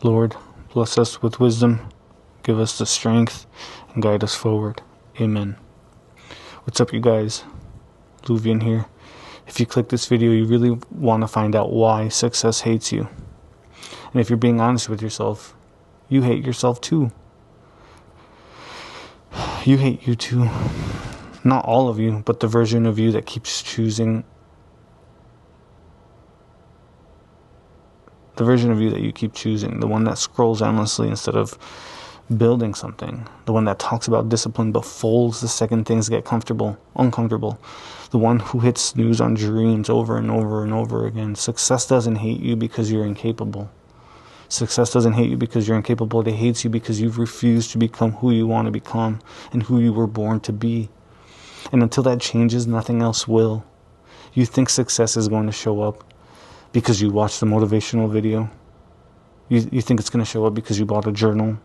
Lord, bless us with wisdom, give us the strength, and guide us forward. Amen. What's up, you guys? Luvian here. If you click this video, you really want to find out why success hates you. And if you're being honest with yourself, you hate yourself too. You hate you too. Not all of you, but the version of you that keeps choosing. The version of you that you keep choosing. The one that scrolls endlessly instead of building something. The one that talks about discipline but folds the second things get uncomfortable. The one who hits snooze on dreams over and over and over again. Success doesn't hate you because you're incapable. Success doesn't hate you because you're incapable. It hates you because you've refused to become who you want to become and who you were born to be. And until that changes, nothing else will. You think success is going to show up because you watched the motivational video. You think it's going to show up because you bought a journal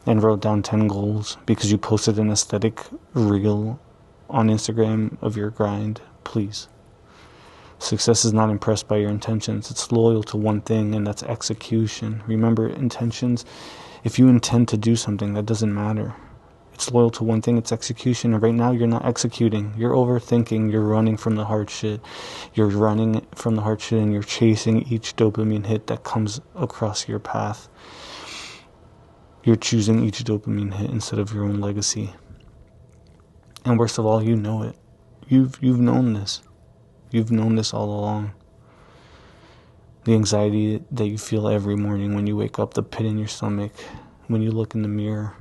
and wrote down 10 goals, because you posted an aesthetic reel on Instagram of your grind. Please. Success is not impressed by your intentions. It's loyal to one thing, and that's execution. Remember, intentions, if you intend to do something, that doesn't matter. It's loyal to one thing, it's execution. And right now, you're not executing. You're overthinking. You're running from the hard shit. You're running from the hard shit, and you're chasing each dopamine hit that comes across your path. You're choosing each dopamine hit instead of your own legacy. And worst of all, you know it. You've known this. You've known this all along. The anxiety that you feel every morning when you wake up, the pit in your stomach, when you look in the mirror,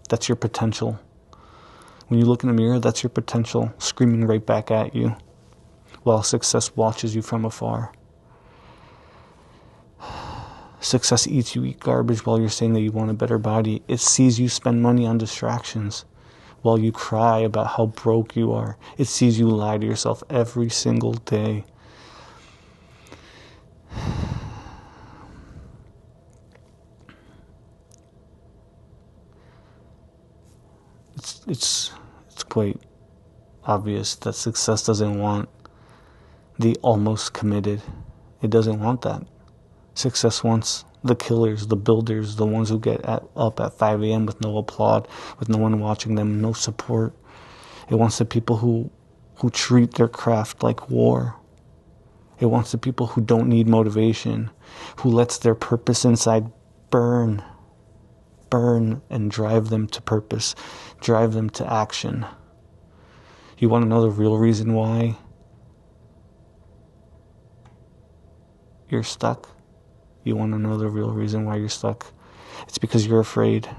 that's your potential. When you look in the mirror, that's your potential screaming right back at you while success watches you from afar. Success eats you eat garbage while you're saying that you want a better body. It sees you spend money on distractions while you cry about how broke you are. It sees you lie to yourself every single day. It's quite obvious that success doesn't want the almost committed. It doesn't want that. Success wants the killers, the builders, the ones who get up at 5 a.m. with no applaud, with no one watching them, no support. It wants the people who treat their craft like war. It wants the people who don't need motivation, who lets their purpose inside burn and drive them to purpose, drive them to action. You want to know the real reason why you're stuck? You want to know the real reason why you're stuck? It's because you're afraid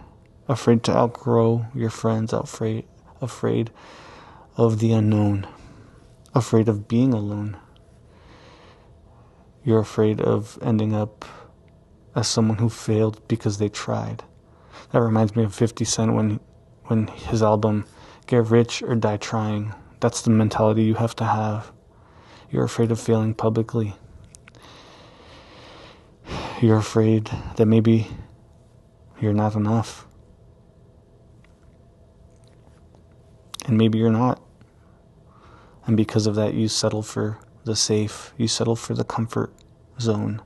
to outgrow your friends, afraid of the unknown, afraid of being alone. You're afraid of ending up as someone who failed because they tried. That reminds me of 50 Cent when his album Get Rich or Die Trying. That's the mentality you have to have. You're afraid of failing publicly. You're afraid that maybe you're not enough. And maybe you're not. And because of that, you settle for the safe. You settle for the comfort zone.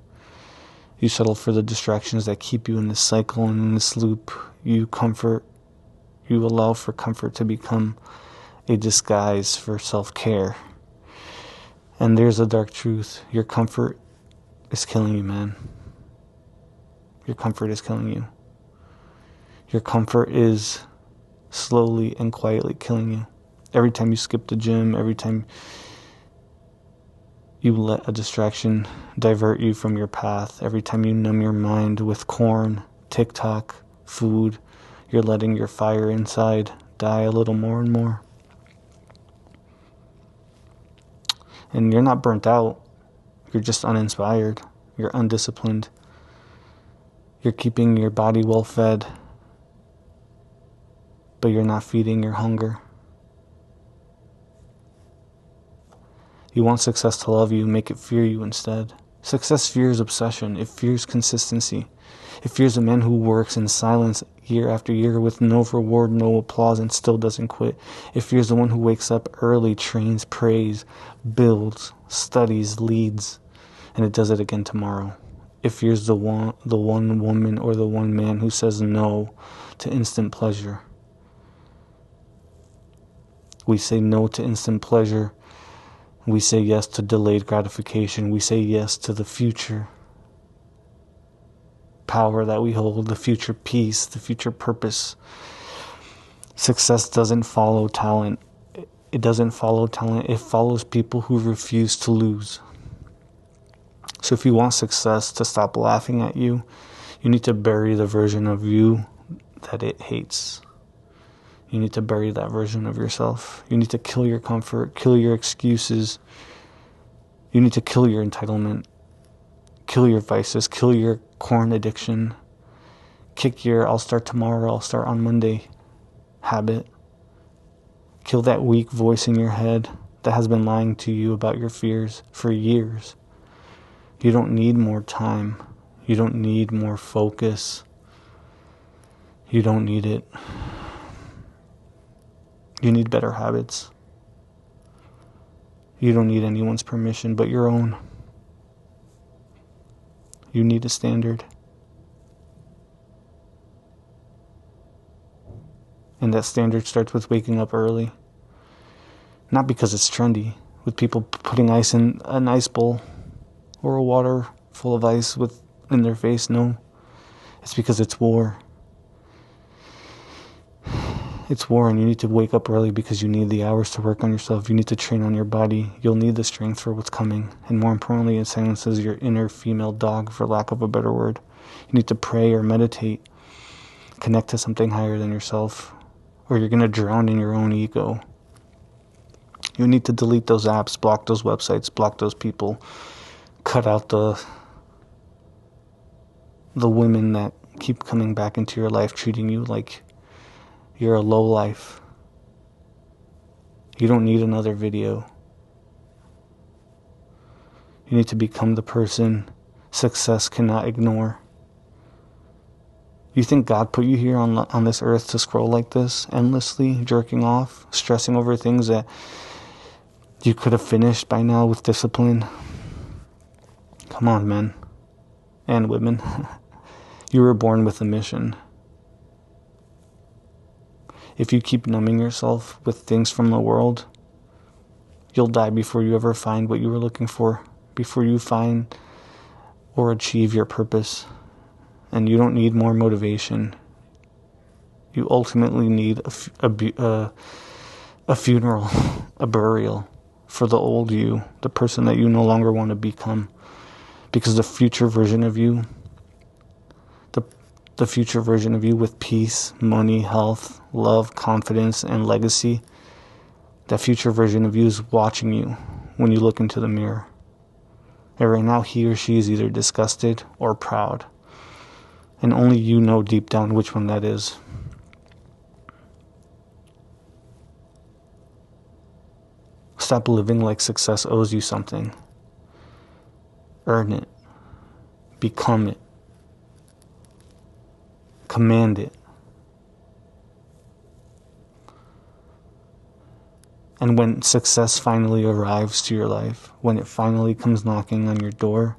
You settle for the distractions that keep you in this cycle and in this loop. You allow for comfort to become a disguise for self-care. And there's a dark truth. Your comfort is killing you, man. Your comfort is killing you. Your comfort is slowly and quietly killing you. Every time you skip the gym, every time you let a distraction divert you from your path, every time you numb your mind with corn, TikTok, food, you're letting your fire inside die a little more and more. And you're not burnt out. You're just uninspired. You're undisciplined. You're keeping your body well fed, but you're not feeding your hunger. You want success to love you, make it fear you instead. Success fears obsession. It fears consistency. It fears a man who works in silence year after year with no reward, no applause, and still doesn't quit. It fears the one who wakes up early, trains, prays, builds, studies, leads, and it does it again tomorrow. It fears the one woman or the one man who says no to instant pleasure. We say no to instant pleasure. We say yes to delayed gratification. We say yes to the future power that we hold, the future peace, the future purpose. Success doesn't follow talent. It doesn't follow talent. It follows people who refuse to lose. So if you want success to stop laughing at you, you need to bury the version of you that it hates. You need to bury that version of yourself. You need to kill your comfort, kill your excuses. You need to kill your entitlement, kill your vices, kill your corn addiction, kick your I'll start tomorrow, I'll start on Monday habit. Kill that weak voice in your head that has been lying to you about your fears for years. You don't need more time. You don't need more focus. You don't need it. You need better habits. You don't need anyone's permission but your own. You need a standard. And that standard starts with waking up early. Not because it's trendy, with people putting ice in an ice bowl or a water full of ice in their face. No, it's because it's war. It's war, and you need to wake up early because you need the hours to work on yourself. You need to train on your body. You'll need the strength for what's coming. And more importantly, it silences your inner female dog, for lack of a better word. You need to pray or meditate. Connect to something higher than yourself, or you're going to drown in your own ego. You need to delete those apps, block those websites, block those people. Cut out the women that keep coming back into your life, treating you like you're a lowlife. You don't need another video. You need to become the person success cannot ignore. You think God put you here on this earth to scroll like this, endlessly, jerking off, stressing over things that you could have finished by now with discipline? Come on, men and women. You were born with a mission. If you keep numbing yourself with things from the world, you'll die before you ever find what you were looking for, before you find or achieve your purpose. And you don't need more motivation. You ultimately need a funeral, a burial for the old you, the person that you no longer want to become. Because the future version of you, the future version of you with peace, money, health, love, confidence, and legacy, that future version of you is watching you when you look into the mirror. And right now, he or she is either disgusted or proud. And only you know deep down which one that is. Stop living like success owes you something. Earn it. Become it. Command it. And when success finally arrives to your life, when it finally comes knocking on your door,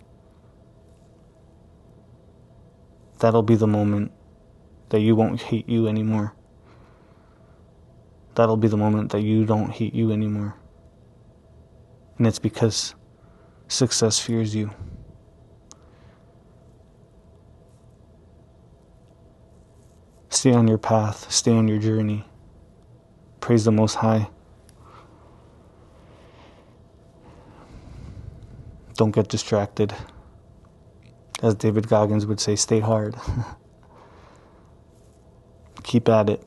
that'll be the moment that you won't hate you anymore. That'll be the moment that you don't hate you anymore. And it's because success fears you. Stay on your path. Stay on your journey. Praise the Most High. Don't get distracted. As David Goggins would say, stay hard. Keep at it.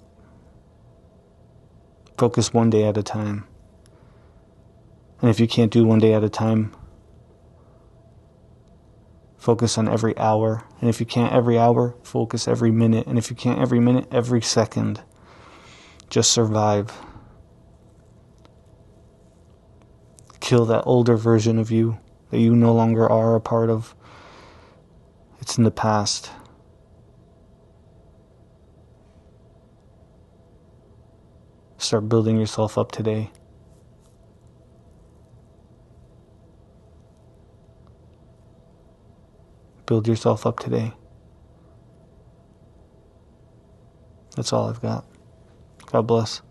Focus one day at a time. And if you can't do one day at a time, focus on every hour. And if you can't every hour, focus every minute. And if you can't every minute, every second. Just survive. Kill that older version of you that you no longer are a part of. It's in the past. Start building yourself up today. Build yourself up today. That's all I've got. God bless.